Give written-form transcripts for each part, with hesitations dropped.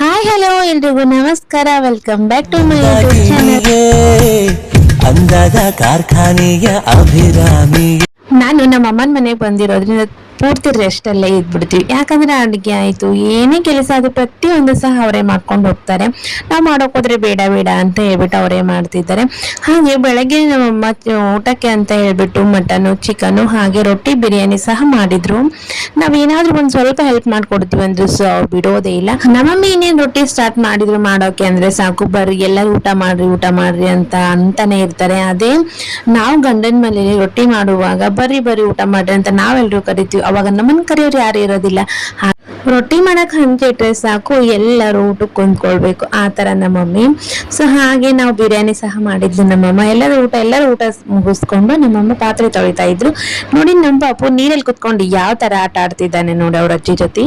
Hi hello ಎಲ್ರಿಗೂ ನಮಸ್ಕಾರ. Welcome back to my YouTube channel. ಅಂದಾದ ಕಾರ್ಖಾನೆಯ ಅಭಿರಾಮಿ. ನಾನು ನಮ್ಮ ಅಮ್ಮನ ಮನೆಗೆ ಬಂದಿರೋದ್ರಿಂದ ಪೂರ್ತಿ ರೆಸ್ಟ್ ಅಲ್ಲೇ ಇದ್ಬಿಡ್ತೀವಿ. ಯಾಕಂದ್ರೆ ಅಡುಗೆ ಆಯ್ತು ಏನೇ ಕೆಲಸ ಅದು ಪ್ರತಿಯೊಂದು ಸಹ ಅವರೇ ಮಾಡ್ಕೊಂಡು ಹೋಗ್ತಾರೆ. ನಾವು ಮಾಡೋಕೆ ಹೋದ್ರೆ ಬೇಡ ಬೇಡ ಅಂತ ಹೇಳ್ಬಿಟ್ಟು ಅವರೇ ಮಾಡ್ತಿದ್ದಾರೆ. ಹಾಗೆ ಬೆಳಗ್ಗೆ ನಮ್ಮಮ್ಮ ಊಟಕ್ಕೆ ಅಂತ ಹೇಳ್ಬಿಟ್ಟು ಮಟನು ಚಿಕನು ಹಾಗೆ ರೊಟ್ಟಿ ಬಿರಿಯಾನಿ ಸಹ ಮಾಡಿದ್ರು. ನಾವೇನಾದ್ರೂ ಒಂದ್ ಸ್ವಲ್ಪ ಹೆಲ್ಪ್ ಮಾಡ್ಕೊಡ್ತೀವಿ ಅಂದ್ರೆ ಸೊ ಅವ್ರು ಬಿಡೋದೇ ಇಲ್ಲ. ನಮ್ಮಮ್ಮ ಇನ್ನೇನ್ ರೊಟ್ಟಿ ಸ್ಟಾರ್ಟ್ ಮಾಡಿದ್ರು ಮಾಡೋಕೆ ಅಂದ್ರೆ ಸಾಕು, ಬರ್ರಿ ಎಲ್ಲರೂ ಊಟ ಮಾಡ್ರಿ ಅಂತಾನೆ ಇರ್ತಾರೆ. ಅದೇ ನಾವು ಗಂಡನ ಮನೇಲಿ ರೊಟ್ಟಿ ಮಾಡುವಾಗ ಬರ್ರಿ ಊಟ ಮಾಡ್ರಿ ಅಂತ ನಾವೆಲ್ಲರೂ ಕರಿತೀವಿ. ಅವಾಗ ನಮ್ಮನ್ನ ಕರೆಯೋರು ಯಾರು ಇರೋದಿಲ್ಲ. ರೊಟ್ಟಿ ಮಾಡಕ್ ಹಂಚೆ ಇಟ್ರೆ ಸಾಕು ಎಲ್ಲರೂ ಊಟಕ್ಕೆ ಕುಂತ್ಕೊಳ್ಬೇಕು, ಆ ತರ ನಮ್ಮಮ್ಮಿ. ಸೊ ಹಾಗೆ ನಾವು ಬಿರಿಯಾನಿ ಸಹ ಮಾಡಿದ್ವಿ. ನಮ್ಮಮ್ಮ ಎಲ್ಲರೂ ಊಟ ಮುಗಿಸ್ಕೊಂಡು ನಮ್ಮಮ್ಮ ಪಾತ್ರೆ ತೊಳಿತಾ ಇದ್ರು. ನೋಡಿ ನಮ್ಮ ಪಾಪು ನೀರಲ್ಲಿ ಕುತ್ಕೊಂಡು ಯಾವ ತರ ಆಟ ಆಡ್ತಿದ್ದಾನೆ ನೋಡಿ ಅವ್ರ ಅಜ್ಜಿ ಜೊತೆ.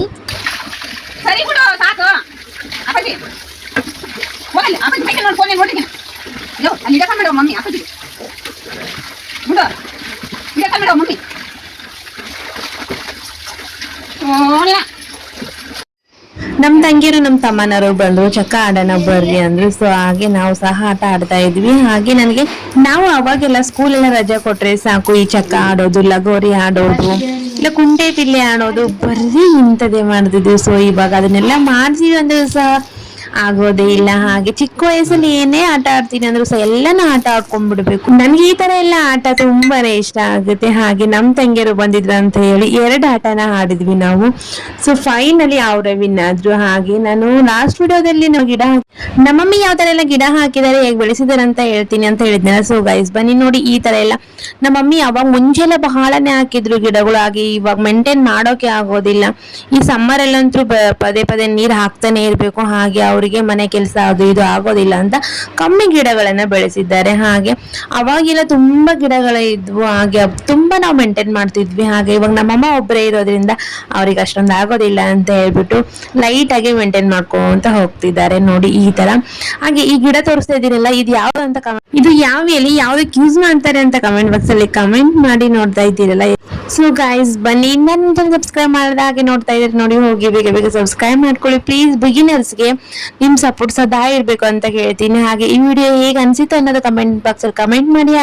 ನಮ್ ತಂಗಿರು ನಮ್ ತಮ್ಮನರು ಬಂದ್ರು, ಚಕ್ಕ ಆಡೋಣ ಬರ್ರಿ ಅಂದ್ರು. ಸೊ ಹಾಗೆ ನಾವು ಸಹ ಆಟ ಆಡ್ತಾ ಇದ್ವಿ. ಹಾಗೆ ನಾವು ಅವಾಗೆಲ್ಲ ಸ್ಕೂಲ್ ಎಲ್ಲ ರಜೆ ಕೊಟ್ರೆ ಸಾಕು ಈ ಚಕ್ಕ ಆಡೋದು, ಲಗೋರಿ ಆಡೋದು, ಇಲ್ಲ ಕುಂಟೆ ಬಿಲ್ಲೆ ಆಡೋದು ಬರ್ರಿ ಇಂಥದೇ ಮಾಡ್ತಿದ್ವಿ. ಸೊ ಇವಾಗ ಅದನ್ನೆಲ್ಲ ಮಾಡ್ತೀವಿ ಅಂದ್ರೆ ಸಹ ಆಗೋದೇ ಇಲ್ಲ. ಹಾಗೆ ಚಿಕ್ಕ ವಯಸ್ಸಲ್ಲಿ ಏನೇ ಆಟ ಆಡ್ತೀನಿ ಅಂದ್ರೂ ಸಹ ಎಲ್ಲಾನು ಆಟ ಆಡ್ಕೊಂಡ್ಬಿಡ್ಬೇಕು. ನನ್ಗೆ ಈ ತರ ಎಲ್ಲ ಆಟ ತುಂಬಾನೇ ಇಷ್ಟ ಆಗುತ್ತೆ. ಹಾಗೆ ನಮ್ ತಂಗಿಯರು ಬಂದಿದ್ರು ಅಂತ ಹೇಳಿ 2 ಆಟನ ಆಡಿದ್ವಿ ನಾವು. ಸೊ ಫೈನಲಿ ಅವರೇ ವಿನ್ ಆದ್ರು. ಹಾಗೆ ನಾನು ಲಾಸ್ಟ್ ವಿಡಿಯೋದಲ್ಲಿ ನಮ್ಮಮ್ಮಿ ಯಾವ ತರ ಎಲ್ಲ ಗಿಡ ಹಾಕಿದ್ದಾರೆ, ಹೇಗೆ ಬೆಳೆಸಿದಾರೆ ಅಂತ ಹೇಳ್ತೀನಿ ಅಂತ ಹೇಳಿದ್ನಲ್ಲ. ಸೊ ಗೈಸ್ ಬನ್ನಿ ನೋಡಿ, ಈ ತರ ಎಲ್ಲ ನಮ್ಮಮ್ಮಿ ಅವಾಗ ಮುಂಚೆಲ್ಲ ಬಹಳನೇ ಹಾಕಿದ್ರು ಗಿಡಗಳು. ಹಾಗೆ ಇವಾಗ ಮೇಂಟೈನ್ ಮಾಡೋಕೆ ಆಗೋದಿಲ್ಲ. ಈ ಸಮ್ಮರ್ ಅಲ್ಲಂತೂ ಪದೇ ನೀರ್ ಹಾಕ್ತಾನೆ ಇರ್ಬೇಕು. ಹಾಗೆ ಅವರಿಗೆ ಮನೆ ಕೆಲಸ ಅದು ಇದು ಆಗೋದಿಲ್ಲ ಅಂತ ಕಮ್ಮಿ ಗಿಡಗಳನ್ನ ಬೆಳೆಸಿದ್ದಾರೆ. ಹಾಗೆ ಅವಾಗೆಲ್ಲ ತುಂಬಾ ಗಿಡಗಳ ಇದ್ವು. ಹಾಗೆ ತುಂಬಾ ನಾವು ಮೇಂಟೈನ್ ಮಾಡ್ತಿದ್ವಿ. ಹಾಗೆ ಇವಾಗ ನಮ್ಮಮ್ಮ ಒಬ್ಬರೇ ಇರೋದ್ರಿಂದ ಅವ್ರಿಗೆ ಅಷ್ಟೊಂದು ಆಗೋದಿಲ್ಲ ಅಂತ ಹೇಳ್ಬಿಟ್ಟು ಲೈಟ್ ಆಗಿ ಮೇಂಟೈನ್ ಮಾಡ್ಕೊಂತ ಹೋಗ್ತಿದ್ದಾರೆ ನೋಡಿ ಈ ತರ. ಹಾಗೆ ಈ ಗಿಡ ತೋರಿಸ್ತಾ ಇದೀರಲ್ಲ, ಇದು ಯಾವ್ದು ಅಂತ ಇದು ಯಾವ ಎಲೆ ಯಾವ್ದಕ್ಕೆ ಯೂಸ್ ಮಾಡ್ತಾರೆ ಅಂತ ಕಮೆಂಟ್ ಬಾಕ್ಸ್ ಅಲ್ಲಿ ಕಮೆಂಟ್ ಮಾಡಿ. ನೋಡ್ತಾ ಇದ್ದೀರಲ್ಲ. ಸೊ ಗೈಸ್ ಬನ್ನಿ, ನನ್ನ ಸಬ್ಸ್ಕ್ರೈಬ್ ಮಾಡಿದ ಹಾಗೆ ನೋಡ್ತಾ ಇದ್ರೆ ನೋಡಿ, ಹೋಗಿ ಬೇಗ ಸಬ್ಸ್ಕ್ರೈಬ್ ಮಾಡ್ಕೊಳ್ಳಿ ಪ್ಲೀಸ್. ಬಿಗಿನರ್ಸ್ಗೆ ನಿಮ್ ಸಪೋರ್ಟ್ ಸದಾ ಇರ್ಬೇಕು ಅಂತ ಹೇಳ್ತೀನಿ. ಹಾಗೆ ಈ ವಿಡಿಯೋ ಹೇಗೆ ಅನ್ಸಿತ್ತು ಅನ್ನೋದು ಕಮೆಂಟ್ ಬಾಕ್ಸ್ ಅಲ್ಲಿ ಕಮೆಂಟ್ ಮಾಡಿ.